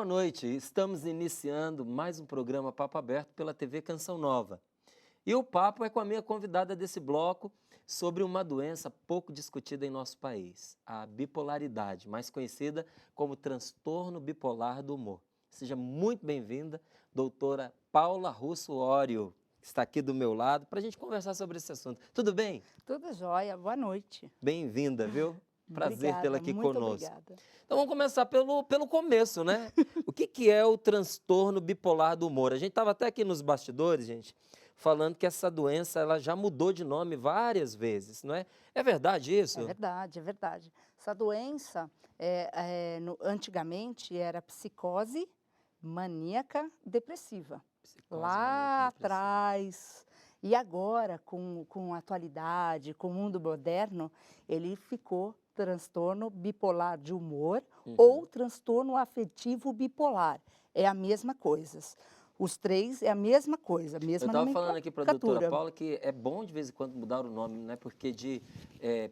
boa noite. Estamos iniciando mais um programa Papo Aberto pela TV Canção Nova. E o papo é com a minha convidada desse bloco sobre uma doença pouco discutida em nosso país, a bipolaridade, mais conhecida como transtorno bipolar do humor. Seja muito bem-vinda, doutora Paula Russo Ório, que está aqui do meu lado, para a gente conversar sobre esse assunto. Tudo bem? Tudo jóia, boa noite. Bem-vinda, viu? Prazer tê-la aqui muito conosco. Obrigada. Então vamos começar pelo começo, né? O que é o transtorno bipolar do humor? A gente estava até aqui nos bastidores, gente, falando que essa doença ela já mudou de nome várias vezes, não é? É verdade isso? É verdade, é verdade. Essa doença, antigamente, era psicose maníaca depressiva. Psicose Lá maníaca depressiva. atrás. E agora, com a atualidade, com o mundo moderno, ele ficou transtorno bipolar de humor ou transtorno afetivo bipolar. É a mesma coisa. Os três é a mesma coisa, a Eu mesma estava falando aqui para a doutora nomenclatura. Paula que é bom de vez em quando mudar o nome, né? Porque de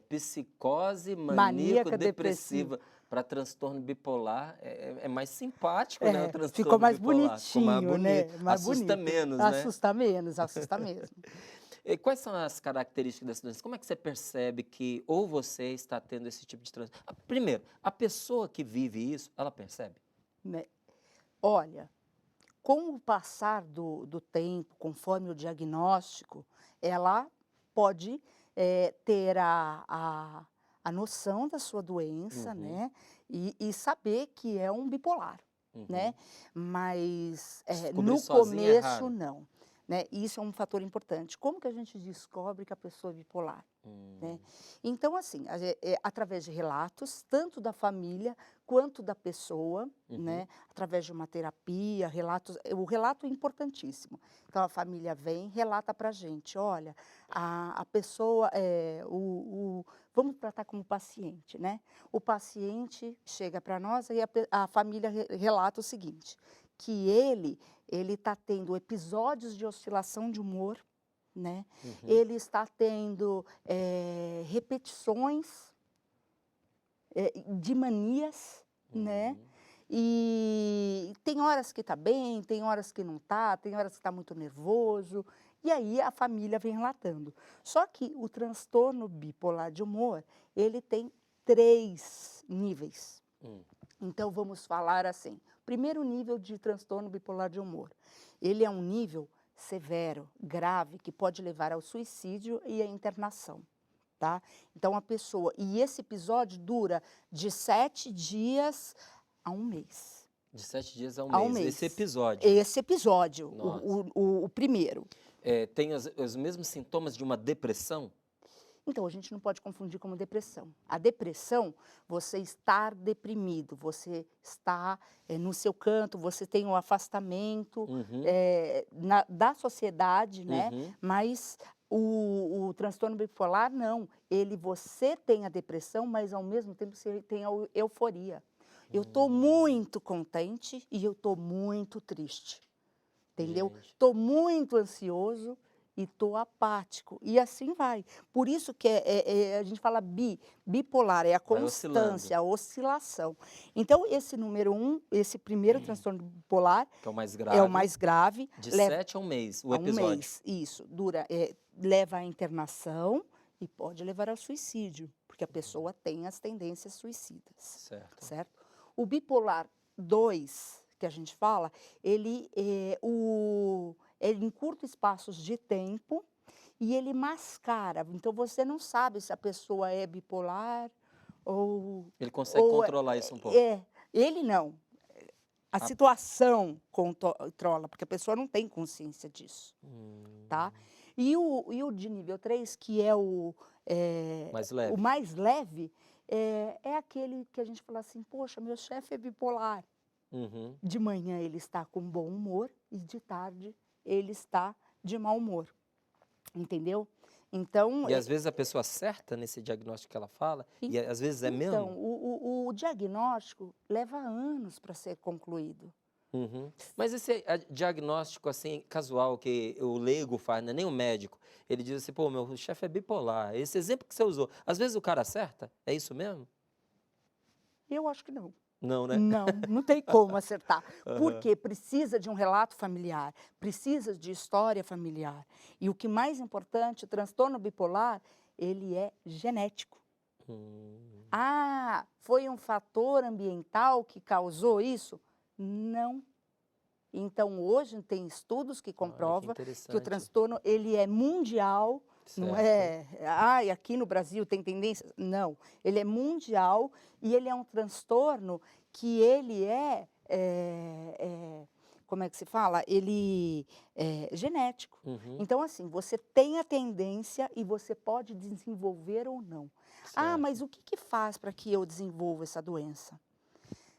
psicose Maníaca maníaco-depressiva para transtorno bipolar é mais simpático, né? O Ficou transtorno mais bipolar. Ficou mais bonitinho, né? bonito. Mais Assusta bonito. menos, né? Assusta mesmo. E quais são as características dessa doença? Como é que você percebe que ou você está tendo esse tipo de transtorno? Primeiro, a pessoa que vive isso, ela percebe? Né? Olha, com o passar do tempo, conforme o diagnóstico, ela pode ter a noção da sua doença, né? E saber que é um bipolar, né? Mas Descobrir no sozinha é começo, raro. não. Né? Isso é um fator importante. Como que a gente descobre que a pessoa é bipolar? Né? Então, assim, através de relatos, tanto da família quanto da pessoa, né? Através de uma terapia, relatos, o relato é importantíssimo. Então, a família vem, relata para a gente, olha, a pessoa, vamos tratar como paciente, né? O paciente chega para nós e a família relata o seguinte, que ele está tendo episódios de oscilação de humor, né? Ele está tendo repetições de manias, né? E tem horas que está bem, tem horas que não está, tem horas que está muito nervoso. E aí a família vem relatando. Só que o transtorno bipolar de humor, ele tem 3 níveis. Então vamos falar assim. Primeiro nível de transtorno bipolar de humor. Ele é um nível severo, grave, que pode levar ao suicídio e à internação, tá? Então a pessoa, e esse episódio dura de 7 dias a 1 mês. De 7 dias a um A um mês. mês. Esse episódio. Esse episódio, Nossa. o primeiro. Tem os mesmos sintomas de uma depressão? Então, a gente não pode confundir como depressão. A depressão, você estar deprimido, você está no seu canto, você tem um afastamento da sociedade, né? Mas o transtorno bipolar, não. Você tem a depressão, mas ao mesmo tempo você tem a euforia. Eu estou muito contente e eu estou muito triste. Entendeu? Estou muito ansioso e estou apático. E assim vai. Por isso que a gente fala bipolar, é a constância, a oscilação. Então, esse número 1, esse primeiro transtorno bipolar, Que é o mais grave. é o mais grave. De 7 a 1 mês, o episódio. A 1 mês, isso. Leva à internação e pode levar ao suicídio, porque a pessoa tem as tendências suicidas. Certo? O bipolar 2, que a gente fala, ele em curtos espaços de tempo e ele mascara. Então, você não sabe se a pessoa é bipolar ou... Ele consegue controlar isso um pouco. Ele não. A situação controla, porque a pessoa não tem consciência disso. Tá? E o de nível 3, que é mais leve. o mais leve, é aquele que a gente fala assim, poxa, meu chefe é bipolar. De manhã ele está com bom humor e de tarde ele está de mau humor. Entendeu? Então, E às vezes a pessoa acerta nesse diagnóstico que ela fala, e às vezes é mesmo? Então, o diagnóstico leva anos para ser concluído. Mas esse diagnóstico assim, casual, que o leigo faz, não é nem o médico, ele diz assim, pô, meu chefe é bipolar. Esse exemplo que você usou, às vezes o cara acerta? É isso mesmo? Eu acho que não. Não, né? Não tem como acertar. Aham. Porque precisa de um relato familiar, precisa de história familiar. E o que mais importante, o transtorno bipolar, ele é genético. Hum. Ah, foi um fator ambiental que causou isso? Não. Então, hoje tem estudos que Olha, que comprovam que o interessante. transtorno ele é mundial, não Certo. é, ai, aqui no Brasil tem tendência, não. Ele é mundial e ele é um transtorno que ele como é que se fala? Ele é genético. Uhum. Então, assim, você tem a tendência e você pode desenvolver ou não. Ah, Certo. mas o que que faz para que eu desenvolva essa doença?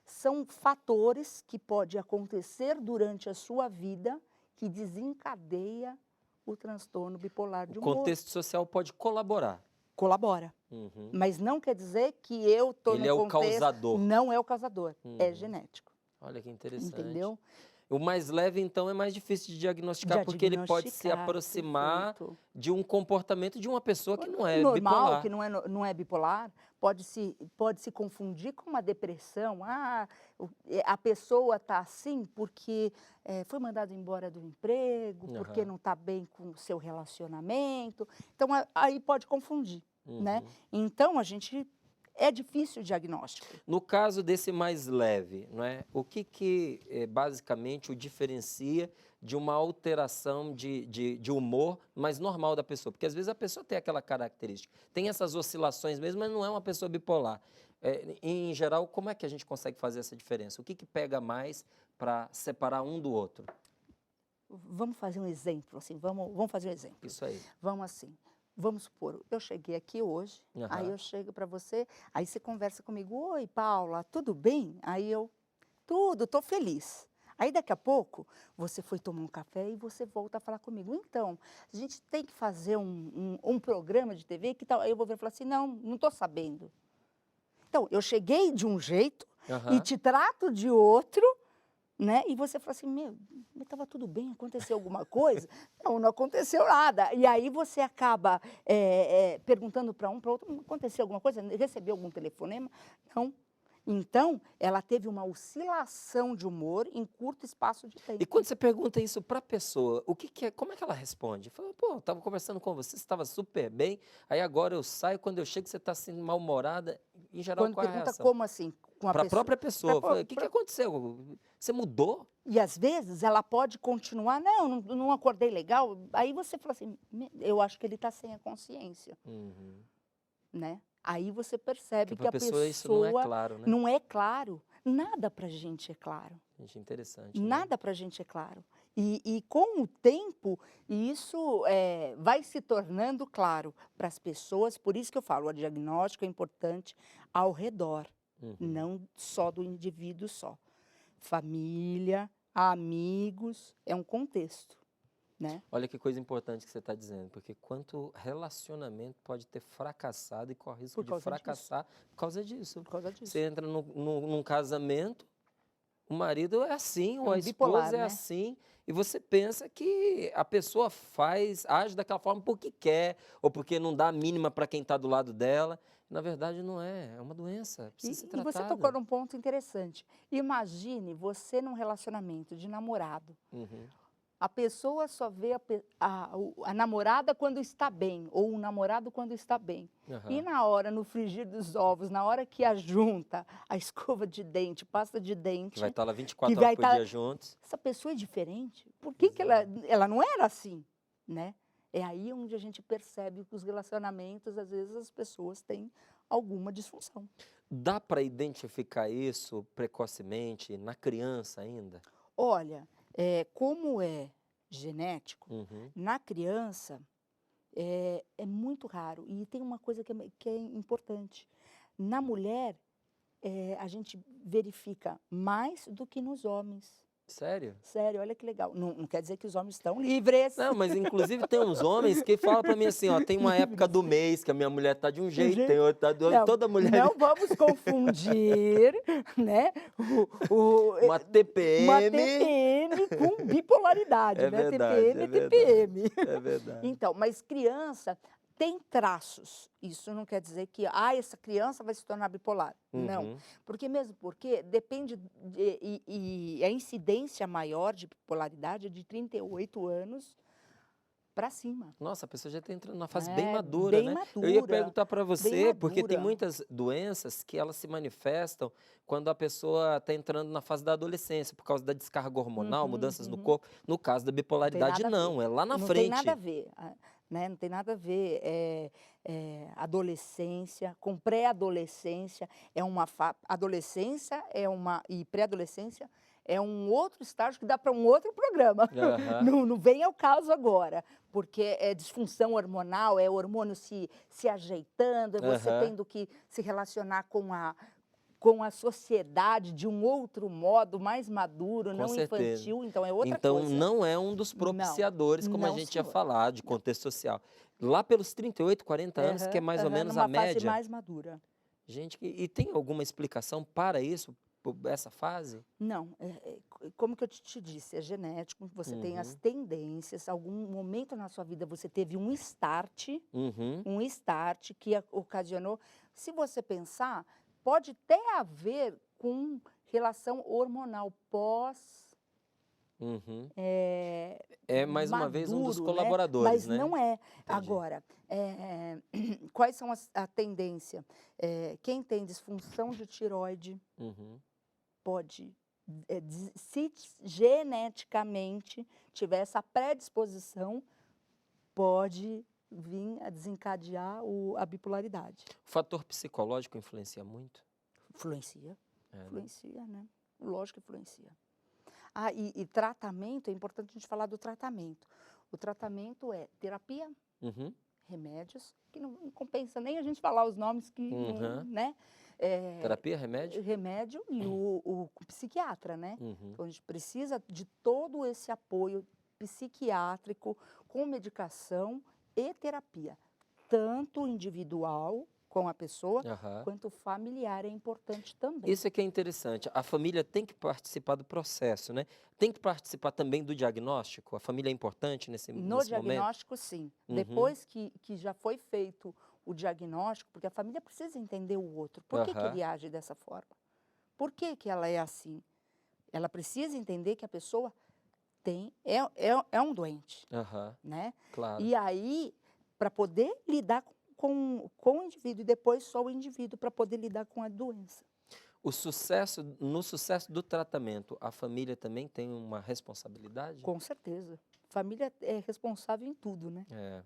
São fatores que podem acontecer durante a sua vida que desencadeia o transtorno bipolar O de humor. contexto social pode colaborar. Colabora, Uhum. mas não quer dizer que eu estou Ele no é o contexto. causador. Não é o causador, é Uhum. genético, Olha que interessante. entendeu? O mais leve, então, é mais difícil de diagnosticar, De porque ele pode se diagnosticar, aproximar perfeito. de um comportamento de uma pessoa que não é Normal, bipolar. que não é bipolar, pode se confundir com uma depressão. Ah, a pessoa está assim porque foi mandada embora do emprego, porque Aham. não está bem com o seu relacionamento. Então, aí pode confundir, né? Uhum. Então, é difícil o diagnóstico. No caso desse mais leve, não é? O que basicamente o diferencia de uma alteração de humor mais normal da pessoa? Porque às vezes a pessoa tem aquela característica, tem essas oscilações mesmo, mas não é uma pessoa bipolar. Em geral, como é que a gente consegue fazer essa diferença? O que pega mais para separar um do outro? Vamos fazer um exemplo, assim, vamos fazer um exemplo. Isso aí. Vamos assim, vamos supor, eu cheguei aqui hoje, aí Aham. eu chego para você, aí você conversa comigo, oi Paula, tudo bem? Aí eu, tudo, estou feliz. Aí daqui a pouco, você foi tomar um café e você volta a falar comigo. Então, a gente tem que fazer um programa de TV, que tal? Aí eu vou ver e falar assim, não estou sabendo. Então, eu cheguei de um jeito e Aham. te trato de outro, né? E você fala assim, mas estava tudo bem, aconteceu alguma coisa? Não aconteceu nada. E aí você acaba perguntando para um, para outro, aconteceu alguma coisa? Recebeu algum telefonema? Não. Então, ela teve uma oscilação de humor em curto espaço de tempo. E quando você pergunta isso para a pessoa, como é que ela responde? Fala, pô, eu estava conversando com você estava super bem, aí agora eu saio, quando eu chego você está assim mal-humorada. Em geral, Quando qual é a pergunta reação? como assim, com a Para a pessoa. própria pessoa. Pra- Fala, o que aconteceu? Você mudou? E às vezes ela pode continuar, não acordei legal. Aí você fala assim, eu acho que ele está sem a consciência, Uhum. né? Aí você percebe Porque que a para a pessoa pessoa isso não é claro, né? não é claro. Nada para a gente é claro. Gente, interessante. Né? Nada para a gente é claro. E com o tempo, isso vai se tornando claro para as pessoas. Por isso que eu falo, o diagnóstico é importante ao redor, Uhum. não só do indivíduo só. Família, amigos, é um contexto, né? Olha que coisa importante que você está dizendo, porque quanto relacionamento pode ter fracassado e corre o risco Por de causa fracassar por causa disso. Por causa disso. Você entra num casamento, o marido é assim, ou a bipolar, esposa é né? assim, e você pensa que a pessoa age daquela forma porque quer, ou porque não dá a mínima para quem está do lado dela. Na verdade, não é uma doença, precisa ser E você tratada. tocou num ponto interessante. Imagine você num relacionamento de namorado. Uhum. A pessoa só vê a namorada quando está bem, ou o namorado quando está bem. Aham. E na hora, no frigir dos ovos, na hora que ajunta a escova de dente, pasta de dente, Que vai estar lá 24 que horas vai por tá- dia juntos. essa pessoa é diferente. Por que ela não era assim, né? É aí onde a gente percebe que os relacionamentos, às vezes, as pessoas têm alguma disfunção. Dá para identificar isso precocemente na criança ainda? Olha, como é genético, Uhum. na criança é muito raro. E tem uma coisa que é importante. Na mulher, a gente verifica mais do que nos homens. Sério? Sério, olha que legal. Não quer dizer que os homens estão livres. Não, mas inclusive tem uns homens que falam pra mim assim, ó, tem uma época do mês que a minha mulher tá de um jeito, tem outra tá do outro, Não, toda mulher não vamos confundir, né, uma TPM. uma TPM com bipolaridade, É né? verdade, TPM é é TPM. É verdade. Então, mas criança tem traços. Isso não quer dizer que essa criança vai se tornar bipolar. Não. Uhum. Porque depende, e a incidência maior de bipolaridade é de 38 anos para cima. Nossa, a pessoa já está entrando numa fase bem É, madura, bem né? madura. Eu ia perguntar para Bem você, porque tem madura. muitas doenças que elas se manifestam quando a pessoa está entrando na fase da adolescência, por causa da descarga hormonal, mudanças no corpo. No caso da Não tem bipolaridade, nada a ver. não, é lá na Não tem nada a frente. ver, né? Não tem nada a ver. Adolescência, com pré-adolescência, adolescência e pré-adolescência é um outro estágio que dá para um outro programa. Aham, Não vem ao caso agora, porque é disfunção hormonal, é o hormônio se ajeitando, é você aham, tendo que se relacionar com a sociedade de um outro modo, mais maduro, com não certeza. infantil, então é outra Então, coisa. não é um dos Não, propiciadores, como a não, gente ia senhor. falar, de contexto social. Lá pelos 38, 40 anos, que é Aham, mais ou aham, menos a numa fase média. mais madura. Gente, e tem alguma explicação para isso, essa fase? Não, como que eu te disse, é genético, você tem as Uhum, tendências, algum momento na sua vida você teve uhum, um start que ocasionou. Se você pensar, pode até haver com relação hormonal uhum. eh, É, mais uma vez, um dos maduro, né? colaboradores, Mas né? não é. Entendi. Agora, quais são a tendência? Quem tem disfunção de tireoide Uhum. pode, se geneticamente tiver essa predisposição, pode vir a desencadear a bipolaridade. O fator psicológico influencia muito? Influencia, É, né? influencia, né? Lógico que influencia. E tratamento, é importante a gente falar do tratamento. O tratamento é terapia, Uhum, remédios, que não compensa nem a gente falar os nomes que não, uhum. né? Terapia, remédio? Remédio e o psiquiatra, né? Uhum. Então a gente precisa de todo esse apoio psiquiátrico com medicação e terapia, tanto individual com a pessoa, Aham. quanto familiar é importante também. Isso é que é interessante. A família tem que participar do processo, né? Tem que participar também do diagnóstico? A família é importante No nesse momento? diagnóstico, sim. Uhum. Depois que já foi feito o diagnóstico, porque a família precisa entender o outro. Por que Aham. ele age dessa forma? Por que ela é assim? Ela precisa entender que a pessoa é um doente, Aham. né? Claro. E aí, para poder lidar com o indivíduo, e depois só o indivíduo para poder lidar com a doença. No sucesso do tratamento, a família também tem uma responsabilidade? Com certeza. Família é responsável em tudo, né? É,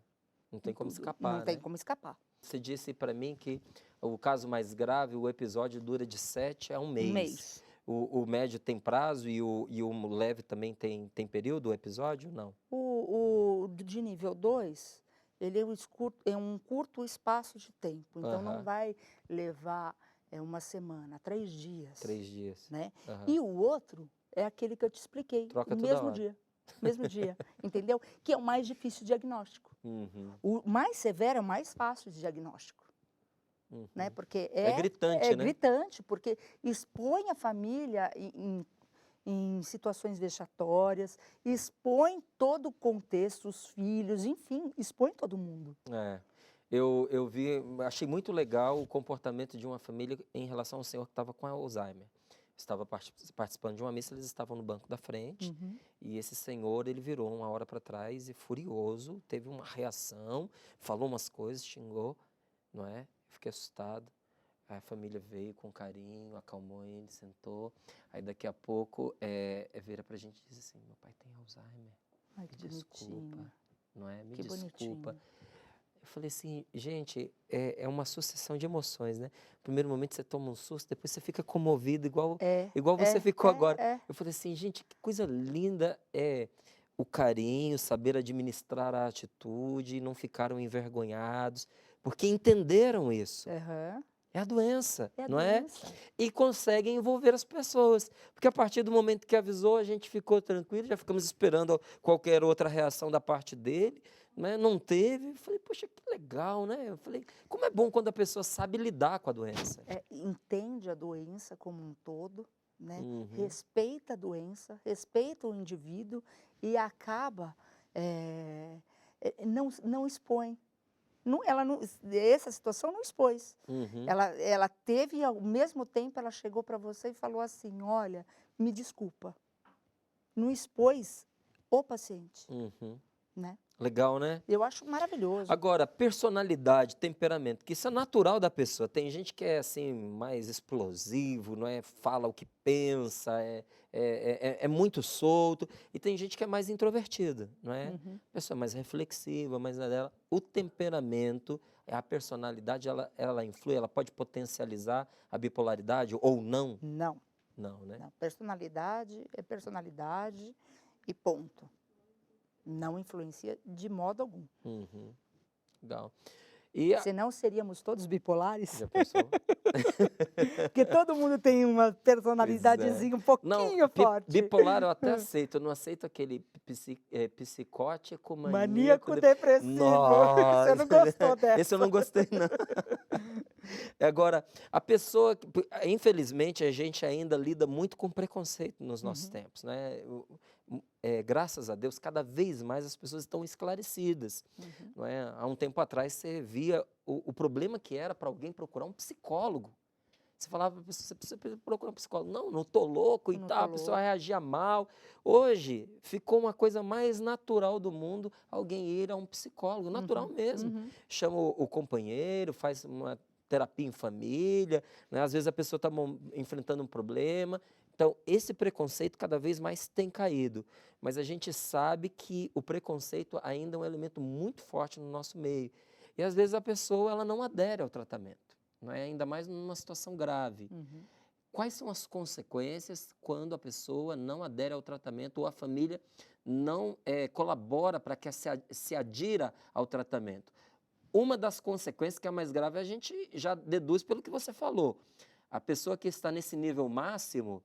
não Em tem como tudo. Não escapar, tem né? como escapar. Você disse para mim que o caso mais grave, o episódio dura de 7 a 1 Um mês. mês. O médio tem prazo e o leve também tem período, o episódio? Não. O de nível 2, ele é um curto espaço de tempo, então não Aham. vai levar uma semana, 3 dias, 3 dias. né. Aham. E o outro é aquele que eu te expliquei, Troca o toda hora. mesmo dia, entendeu? Que é o mais difícil de diagnóstico. Uhum, O mais severo é o mais fácil de diagnóstico, né, uhum. porque É gritante, né? gritante, porque expõe a família em situações vexatórias, expõe todo o contexto, os filhos, enfim, expõe todo mundo. É. Achei muito legal o comportamento de uma família em relação ao senhor que estava com Alzheimer. Estava participando de uma missa, eles estavam no banco da frente, Uhum. e esse senhor, ele virou uma hora para trás e furioso, teve uma reação, falou umas coisas, xingou, não é? Fiquei assustado. Aí a família veio com carinho, acalmou ele, sentou. Aí daqui a pouco vira pra gente e diz assim, meu pai tem Alzheimer, Ai, que me desculpa, bonitinho, não é? Me que desculpa. bonitinho. Eu falei assim, gente, é uma sucessão de emoções, né? Primeiro momento você toma um susto, depois você fica comovido, igual você ficou agora. É. Eu falei assim, gente, que coisa linda é o carinho, saber administrar a atitude, não ficaram envergonhados, porque entenderam isso. Aham. É a doença, É a não é? doença. E conseguem envolver as pessoas. Porque a partir do momento que avisou, a gente ficou tranquilo, já ficamos esperando qualquer outra reação da parte dele, né? Não teve. Eu falei, poxa, que legal, né? Eu falei, como é bom quando a pessoa sabe lidar com a doença. Entende a doença como um todo, né? Uhum. Respeita a doença, respeita o indivíduo e acaba, não expõe. essa situação não expôs. Uhum. Ela teve, ao mesmo tempo, ela chegou para você e falou assim, olha, me desculpa. Não expôs o paciente, Uhum. né? Legal, né? Eu acho maravilhoso. Agora, personalidade, temperamento, que isso é natural da pessoa. Tem gente que é assim mais explosivo, não é? Fala o que pensa, é muito solto. E tem gente que é mais introvertida, não é? Uhum. Pessoa mais reflexiva, mais na dela. O temperamento, a personalidade, ela influi, ela pode potencializar a bipolaridade ou não? Não, Não, né? não. Personalidade é personalidade e ponto. Não influencia de modo algum. Uhum. Legal. E Senão seríamos todos bipolares. já pensou? Porque todo mundo tem uma Pois é. personalidadezinha um pouquinho forte. Bipolar eu até aceito, eu não aceito aquele psicótico, Maníaco maníaco. depressivo. Você Nossa, não gostou dessa? esse eu não gostei, não. Agora, a pessoa, infelizmente, a gente ainda lida muito com preconceito nos nossos tempos, né? Graças a Deus, cada vez mais as pessoas estão esclarecidas. Não é? Há um tempo atrás, você via o problema que era para alguém procurar um psicólogo. Você falava, você precisa procurar um psicólogo. Não estou louco e Não tal, tô a pessoa louco. reagia mal. Hoje, ficou uma coisa mais natural do mundo alguém ir a um psicólogo, natural mesmo. Uhum. Chama o companheiro, faz uma terapia em família, né? Às vezes a pessoa está enfrentando um problema. Então, esse preconceito cada vez mais tem caído. Mas a gente sabe que o preconceito ainda é um elemento muito forte no nosso meio. E às vezes a pessoa ela não adere ao tratamento. Não é? Ainda mais numa situação grave. Uhum. Quais são as consequências quando a pessoa não adere ao tratamento ou a família não colabora para que se adira ao tratamento? Uma das consequências que é a mais grave, a gente já deduz pelo que você falou. A pessoa que está nesse nível máximo,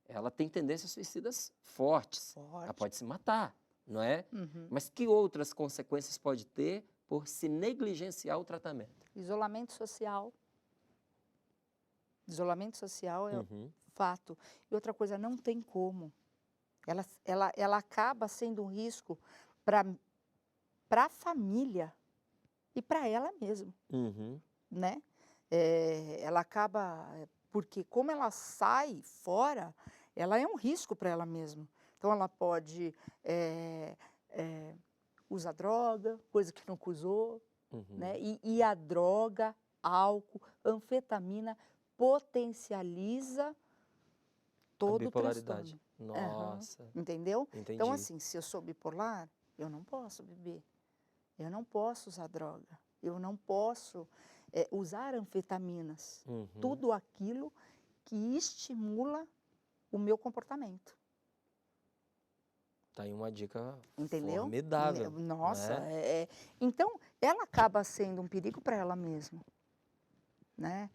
ela tem tendências suicidas fortes. Ela pode se matar, não é? Uhum. Mas que outras consequências pode ter por se negligenciar o tratamento? Isolamento social. Isolamento social é Uhum. fato. E outra coisa, não tem como. Ela acaba sendo um risco para a família e para ela mesma, Uhum. né? Ela acaba, porque como ela sai fora, ela é um risco para ela mesma. Então ela pode usar droga, coisa que nunca usou, Uhum. né? E a droga, álcool, anfetamina potencializa A todo o bipolaridade. transtorno. Aham. Nossa, Entendeu? entendi. Então, assim, se eu sou bipolar, eu não posso beber, eu não posso usar droga, eu não posso usar anfetaminas. Uhum. Tudo aquilo que estimula o meu comportamento. Tá aí uma dica Entendeu? formidável. Nossa, Né? então ela acaba sendo um perigo para ela mesma, né?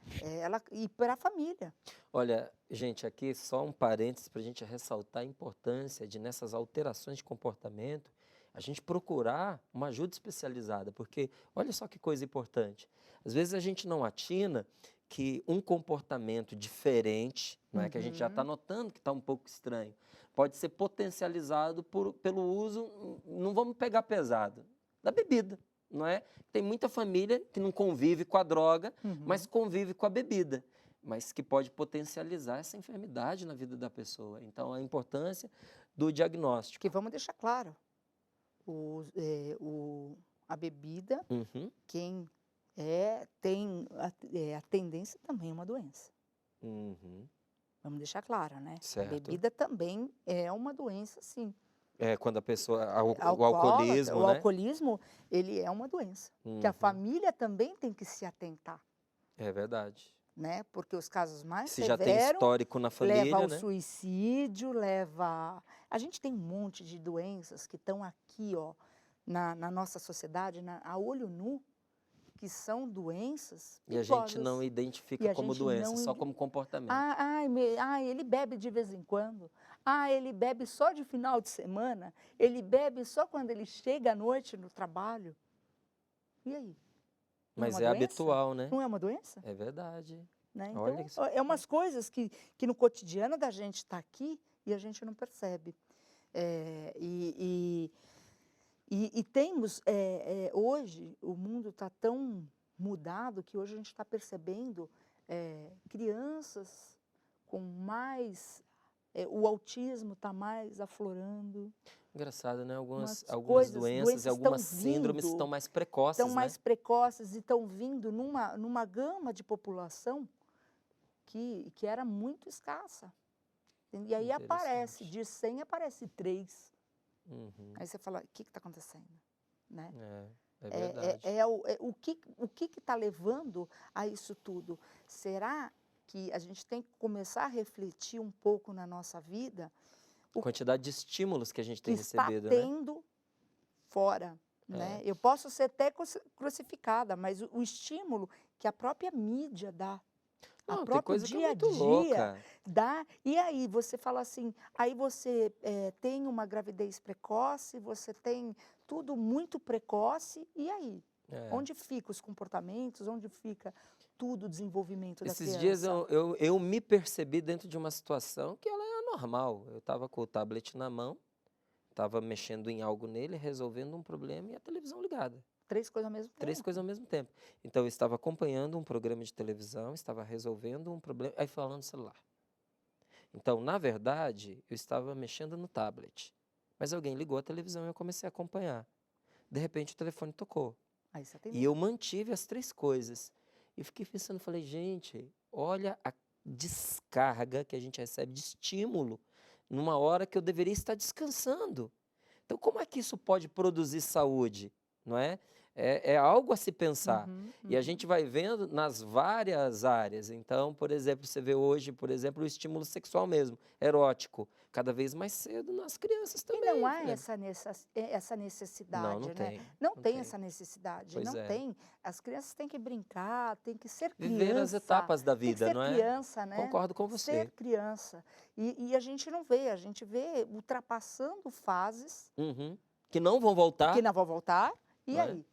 E para a família. Olha, gente, aqui só um parênteses para a gente ressaltar a importância de, nessas alterações de comportamento, a gente procurar uma ajuda especializada, porque olha só que coisa importante. Às vezes a gente não atina que um comportamento diferente, não é, que a gente já está notando que está um pouco estranho, pode ser potencializado pelo uso, não vamos pegar pesado, da bebida. Não é? Tem muita família que não convive com a droga, mas convive com a bebida, mas que pode potencializar essa enfermidade na vida da pessoa. Então, a importância do diagnóstico. Que vamos deixar claro, a bebida, Uhum. quem tem a tendência também é uma doença. Uhum. Vamos deixar claro, né? Certo. A bebida também é uma doença, sim. Quando a pessoa, o Alcoólatra, alcoolismo, o né? alcoolismo, ele é uma doença. Que a família também tem que se atentar, É verdade. né? Porque os casos mais Se já tem severos histórico na família, leva ao né? suicídio, A gente tem um monte de doenças que estão aqui, ó, na nossa sociedade, a olho nu, que são doenças E a gente não perigosas. identifica como doença, só como comportamento. Ele bebe de vez em quando. Ele bebe só de final de semana. Ele bebe só quando ele chega à noite no trabalho. E aí? Não Mas uma é doença? habitual, né? Não é uma doença? É verdade. Né? Olha Então, isso. é umas coisas que no cotidiano da gente está aqui e a gente não percebe. E temos, hoje, o mundo está tão mudado que hoje a gente está percebendo crianças com mais, o autismo está mais aflorando, Engraçado, né? umas Algumas coisas, doenças e doenças estão algumas síndromes estão vindo, mais estão precoces, né? mais precoces e estão vindo numa gama de população que era muito escassa. E aí aparece, Interessante. de 100 aparece 3. Uhum. Aí você fala, o que está acontecendo? Né? É verdade. O que está levando a isso tudo? Será que a gente tem que começar a refletir um pouco na nossa vida o Quantidade de estímulos que a gente que tem está recebido, né? tendo fora? Né? É. Eu posso ser até crucificada, mas o estímulo que a própria mídia dá, a Não, tem próprio coisa que é dia a muito dia louca. dá, e aí você fala assim, aí você tem uma gravidez precoce, você tem tudo muito precoce, e aí? É. Onde fica os comportamentos, onde fica tudo o desenvolvimento da Esses dias criança? eu me percebi dentro de uma situação que ela é anormal. Eu estava com o tablet na mão, estava mexendo em algo nele, resolvendo um problema e a televisão ligada. 3 coisas ao mesmo 3 coisas tempo. ao mesmo tempo. Então eu estava acompanhando um programa de televisão, estava resolvendo um problema, aí falando no celular. Então, na verdade, eu estava mexendo no tablet, mas alguém ligou a televisão e eu comecei a acompanhar. De repente o telefone tocou. Aí você E atendeu. eu mantive as 3 coisas. E fiquei pensando, falei, gente, olha a descarga que a gente recebe de estímulo numa hora que eu deveria estar descansando. Então, como é que isso pode produzir saúde? Não é? É algo a se pensar. Uhum, E a gente uhum. vai vendo nas várias áreas. Então, por exemplo, você vê hoje, por exemplo, o estímulo sexual mesmo, erótico, cada vez mais cedo nas crianças E não também, há Fernanda. essa Não, não necessidade, né? tem, Não não tem tem. essa necessidade, Pois não é. tem. As crianças têm que brincar, têm que ser Viver as criança, etapas da tem que vida, ser não é? criança, né? Concordo com Ser você. criança. E a gente não vê, a gente vê ultrapassando fases Uhum. Que não vão que voltar, não vão voltar. E não é? aí?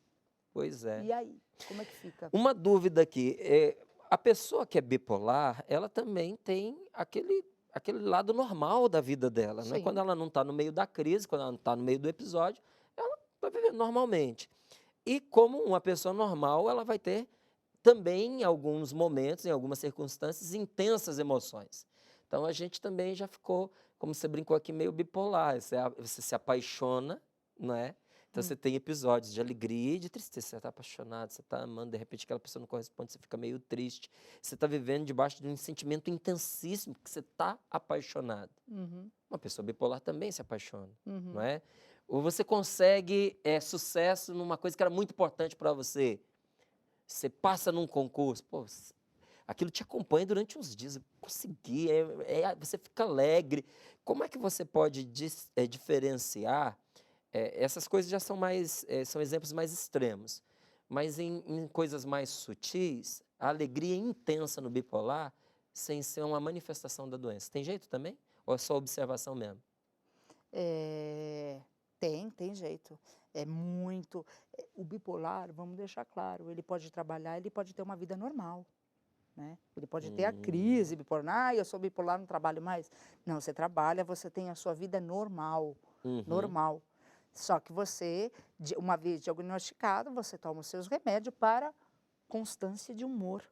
Pois é. E aí? Como é que fica? Uma dúvida aqui, a pessoa que é bipolar, ela também tem aquele lado normal da vida dela, né? Quando Sim. ela não está no meio da crise, quando ela não está no meio do episódio, ela vai viver normalmente. E como uma pessoa normal, ela vai ter também, em alguns momentos, em algumas circunstâncias, intensas emoções. Então, a gente também já ficou, como você brincou aqui, meio bipolar. Você se apaixona, não é? Então, Hum. você tem episódios de alegria e de tristeza. Você está apaixonado, você está amando, de repente aquela pessoa não corresponde, você fica meio triste. Você está vivendo debaixo de um sentimento intensíssimo, porque você está apaixonado. Uhum, Uma pessoa bipolar também se apaixona, não uhum. é? Ou você consegue sucesso numa coisa que era muito importante para você. Você passa num concurso, pô, aquilo te acompanha durante uns dias. Eu consegui, você fica alegre. Como é que você pode diferenciar? Essas coisas já são são exemplos mais extremos. Mas em coisas mais sutis, a alegria intensa no bipolar, sem ser uma manifestação da doença. Tem jeito também? Ou é só observação mesmo? É, tem jeito. É muito. O bipolar, vamos deixar claro, ele pode trabalhar, ele pode ter uma vida normal. Né? Ele pode ter a crise Hum, bipolar, eu sou bipolar, não trabalho mais. Não, você trabalha, você tem a sua vida normal, uhum. normal. Só que você, uma vez diagnosticado, você toma os seus remédios para constância de humor.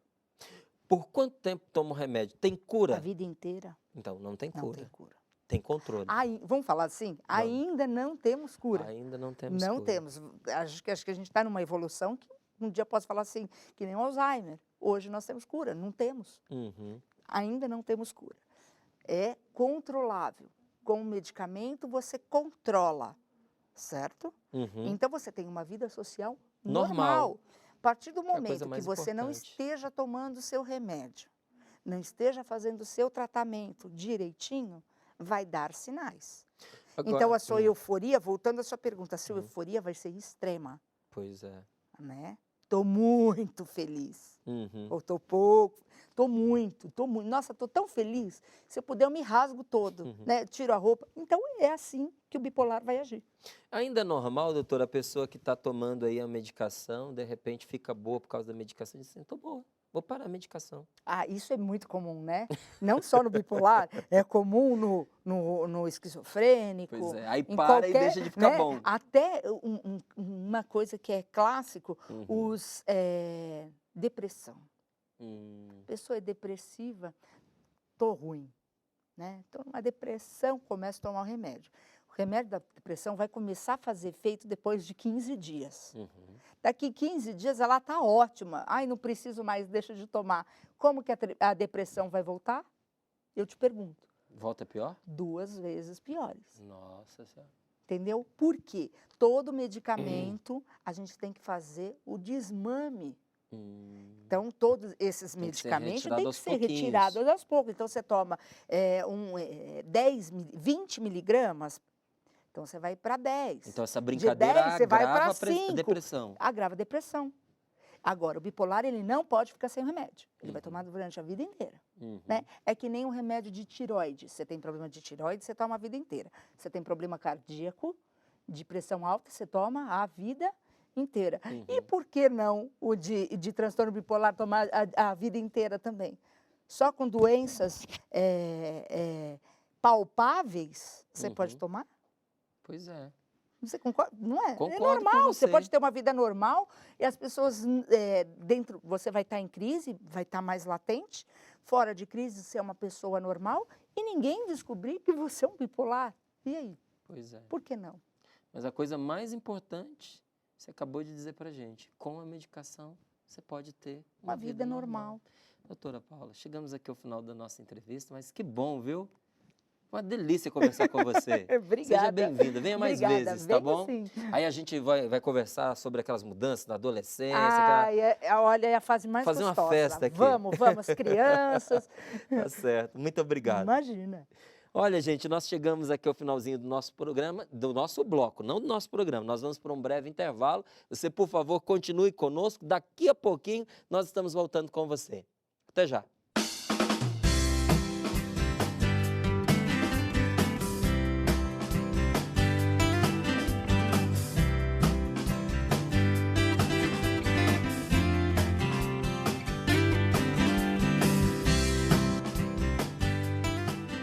Por quanto tempo toma o remédio? Tem A cura? vida inteira Então, não tem não tem cura. cura. Tem controle. Vamos falar assim? Vamos. Ainda não temos cura. Ainda não temos Não cura. temos. Acho que a gente está numa evolução que um dia eu posso falar assim, que nem o Alzheimer. Hoje nós temos cura, não temos. Uhum. Ainda não temos cura. É controlável. Com o medicamento você controla, certo? Uhum. Então você tem uma vida social Normal, normal. A partir do que é a coisa momento que mais você não importante. esteja tomando o seu remédio, não esteja fazendo o seu tratamento direitinho, vai dar sinais. Então Agora, a sua euforia, voltando à sua pergunta, a sua uhum. euforia vai ser extrema, Pois é. né? Estou muito feliz. Uhum. Ou estou pouco, estou muito. Nossa, estou tão feliz. Se eu puder, eu me rasgo todo, Uhum. né? Tiro a roupa. Então é assim que o bipolar vai agir. Ainda é normal, doutora, a pessoa que está tomando aí a medicação, de repente fica boa por causa da medicação e diz assim, estou boa. vou parar a medicação. Ah, isso é muito comum, né? Não só no bipolar, é comum no esquizofrênico. Pois é, aí em para e qualquer, deixa de ficar né? bom. Até uma coisa que é clássico, Uhum. depressão. Hum, A pessoa é depressiva, tô ruim, né? Tô numa depressão, começa a tomar o remédio. O remédio da depressão vai começar a fazer efeito depois de 15 dias. uhum. Daqui 15 dias ela está ótima. Ai, não preciso mais, deixa de tomar. Como que a depressão vai voltar? Eu te pergunto. Volta pior? 2 vezes piores. Nossa Senhora. Entendeu? Por quê? Todo medicamento, a gente tem que fazer o desmame. Então, todos esses Tem que ser medicamentos retirado têm que aos ser pouquinhos. retirados aos poucos. Então, você toma 20 miligramas, então você vai para 10. Então essa De brincadeira 10, você vai agrava para a 5. depressão. Agrava a depressão. Agora, o bipolar, ele não pode ficar sem remédio. Ele vai Uhum. tomar durante a vida inteira. Uhum. Né? É que nem um remédio de tireoide. Você tem problema de tireoide, você toma a vida inteira. Você tem problema cardíaco, de pressão alta, você toma a vida inteira. Uhum. E por que não o de transtorno bipolar tomar a vida inteira também? Só com doenças palpáveis você pode Uhum. tomar? Pois é. Você concorda? Não é? Concordo É com normal. Você você. pode ter uma vida normal e as pessoas dentro, você vai estar em crise, vai estar mais latente. Fora de crise, você é uma pessoa normal e ninguém descobrir que você é um bipolar. E aí? Pois é. Por que não? Mas a coisa mais importante, você acabou de dizer pra gente, com a medicação você pode ter Uma vida normal. Doutora Paula, chegamos aqui ao final da nossa entrevista, mas que bom, viu? Uma delícia conversar com você. Obrigada. Seja bem-vinda, venha mais Obrigada. vezes, tá Venho bom? sim. Aí a gente vai conversar sobre aquelas mudanças da adolescência, Olha, é a fase mais fazer gostosa. uma festa aqui. Vamos, as crianças. Tá certo, muito obrigado. Imagina. Olha, gente, nós chegamos aqui ao finalzinho do nosso programa, do nosso bloco, não do nosso programa. Nós vamos para um breve intervalo. Você, por favor, continue conosco. Daqui a pouquinho nós estamos voltando com você. Até já.